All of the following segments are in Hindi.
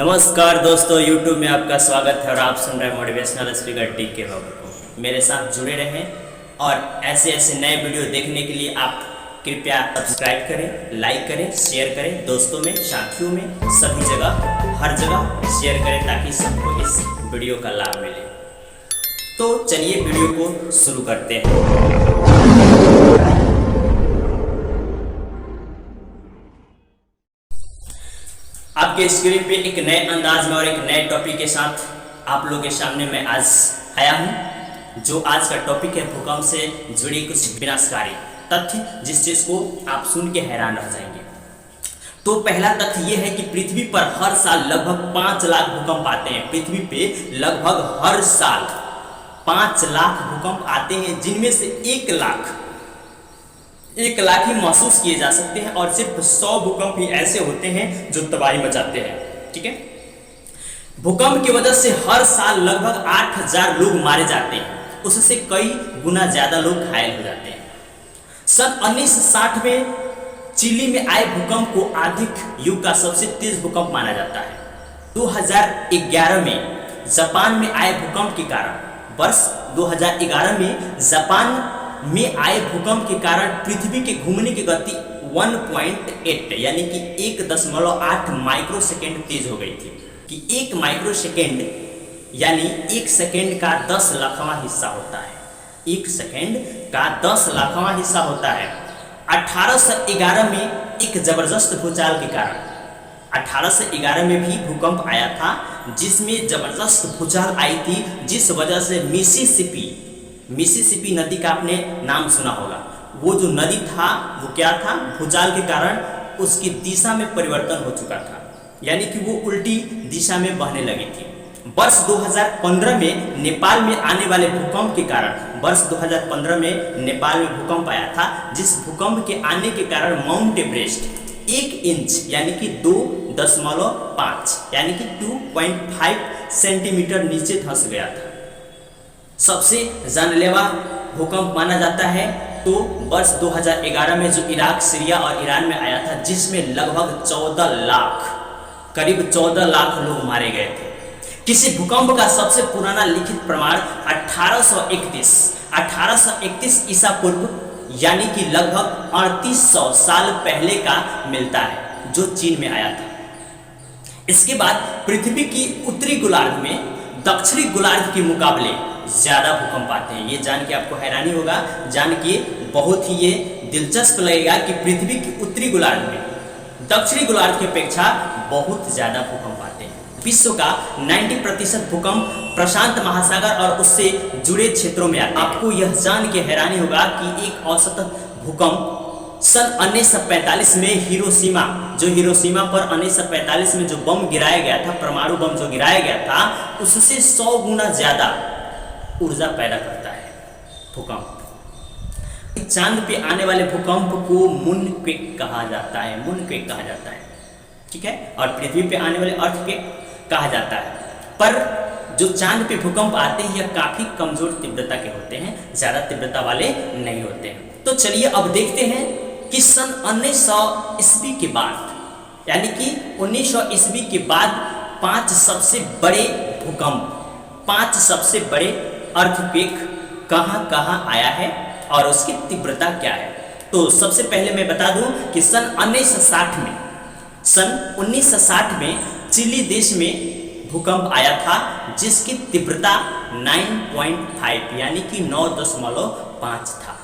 नमस्कार दोस्तों, YouTube में आपका स्वागत है और आप सुन रहे हैं मोटिवेशनल स्पीकर टी.के. बाबू को। मेरे साथ जुड़े रहें और ऐसे ऐसे नए वीडियो देखने के लिए आप कृपया सब्सक्राइब करें, लाइक करें, शेयर करें, दोस्तों में, साथियों में, सभी जगह, हर जगह शेयर करें ताकि सबको इस वीडियो का लाभ मिले। तो चलिए वीडियो को शुरू करते हैं। आपके स्क्रीन पे एक नए अंदाज में और एक नए टॉपिक के साथ आप लोगों के सामने मैं आज आया हूं। जो आज का टॉपिक है भूकंप से जुड़ी कुछ विनाशकारी तथ्य, जिस चीज को आप सुन के हैरान रह जाएंगे। तो पहला तथ्य यह है कि पृथ्वी पर हर साल लगभग 5 लाख भूकंप आते हैं। पृथ्वी पे लगभग हर साल 5 लाख भूकंप आते हैं, जिनमें से 1 लाख ही महसूस किए जा सकते हैं और सिर्फ 100 भूकंप ही ऐसे होते हैं जो तबाही मचाते हैं। ठीक है, भूकंप की वजह से हर साल लगभग 8000 लोग मारे जाते हैं, उससे कई गुना ज्यादा लोग घायल हो जाते हैं। सन 1960 में चिली में आए भूकंप को आधुनिक युग का सबसे तेज भूकंप माना जाता है। 2011 में जापान में आए भूकंप के कारण वर्ष 2011 में जापान में आए भूकंप के कारण पृथ्वी के घूमने की गति 1.8 यानी कि 1.8 माइक्रो सेकेंड तेज हो गई थी। कि 1 माइक्रो सेकेंड यानी 1 सेकेंड का 10 लाखवां हिस्सा होता है। 1 सेकेंड का 10 लाखवां हिस्सा होता है। 1811 में एक जबरदस्त भूचाल के कारण 1811 में भी भूकंप आया था, जिसमें जबरदस्त भूचाल आई थी, जिस वजह से मिसिसिपी नदी का आपने नाम सुना होगा। वो जो नदी था वो क्या था, भूचाल के कारण उसकी दिशा में परिवर्तन हो चुका था, यानी कि वो उल्टी दिशा में बहने लगी थी। वर्ष 2015 में नेपाल में आने वाले भूकंप के कारण वर्ष 2015 में नेपाल में भूकंप आया था, जिस भूकंप के आने के कारण माउंट एवरेस्ट 1 इंच यानी कि 2.5 यानी कि 2.5 सेंटीमीटर नीचे धंस गया था। सबसे जानलेवा भूकंप माना जाता है तो वर्ष 2011 में जो इराक, सीरिया और ईरान में आया था, जिसमें लगभग 14 लाख करीब 14 लाख लोग मारे गए थे। किसी भूकंप का सबसे पुराना लिखित प्रमाण 1831 ईसा पूर्व यानी कि लगभग 3800 साल पहले का मिलता है, जो चीन में आया था। इसके बाद पृथ्वी की उत्तरी गोलार्ध में दक्षिणी गोलार्ध के मुकाबले ज्यादा भूकंप आते हैं। ये जान के आपको हैरानी होगा, जान के बहुत ही ये दिलचस्प लगेगा कि पृथ्वी की उत्तरी गोलार्ध में दक्षिणी गोलार्ध की अपेक्षा बहुत ज्यादा भूकंप आते हैं। विश्व का 90% भूकंप प्रशांत महासागर और उससे जुड़े क्षेत्रों में आता है। आपको यह जान के हैरानी होगा कि एक औसत भूकंप सन 1945 में हिरोशिमा पर 1945 में जो बम गिराया गया था, परमाणु बम जो गिराया गया था, उससे 100 गुना ज्यादा ऊर्जा पैदा करता है भूकंप। चांद पे आने वाले भूकंप को मूनक्वेक कहा जाता है। ठीक है, और पृथ्वी पे आने वाले अर्थक्वेक कहा जाता है। पर जो चांद पे भूकंप आते हैं यह काफी कमजोर तीव्रता के होते हैं, ज्यादा तीव्रता वाले नहीं होते हैं। तो चलिए अब देखते हैं कि सन 1900 ईस्वी के बाद यानी कि 1900 ईस्वी के बाद 5 सबसे बड़े भूकंप, 5 सबसे बड़े अर्थक्वेक कहाँ आया है और उसकी तीव्रता क्या है। तो सबसे पहले मैं बता दूं कि सन 1960 में चिली देश में भूकंप आया था, जिसकी तीव्रता 9.5 यानी कि 9.5 था।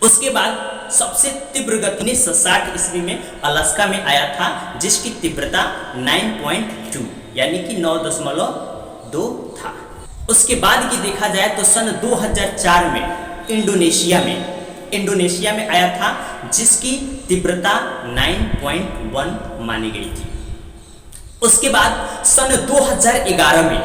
उसके बाद सबसे तीव्र गति 1960 ईस्वी में अलास्का में आया था, जिसकी तीव्रता 9.2 यानी कि 9.2 था। उसके बाद की देखा जाए तो सन 2004 में इंडोनेशिया में आया था, जिसकी तीव्रता 9.1 मानी गई थी। उसके बाद सन 2011 में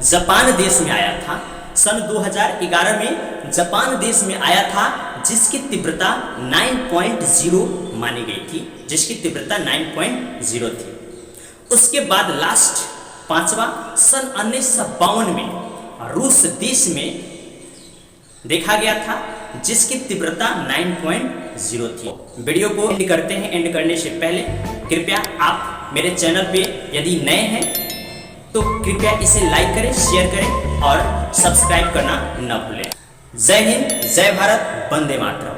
जापान देश में आया था। सन 2011 में जापान देश में आया था, जिसकी तीव्रता 9.0 मानी गई थी, जिसकी तीव्रता 9.0 थी। उसके बाद लास्ट 5वां सन 1952 में रूस देश में देखा गया था, जिसकी तीव्रता 9.0 थी। वीडियो को एंड करते हैं। एंड करने से पहले कृपया आप मेरे चैनल पे यदि नए हैं तो कृपया इसे लाइक करें, शेयर करें और सब्सक्राइब करना न भूलें। जय हिंद, जय भारत, वंदे मातरम।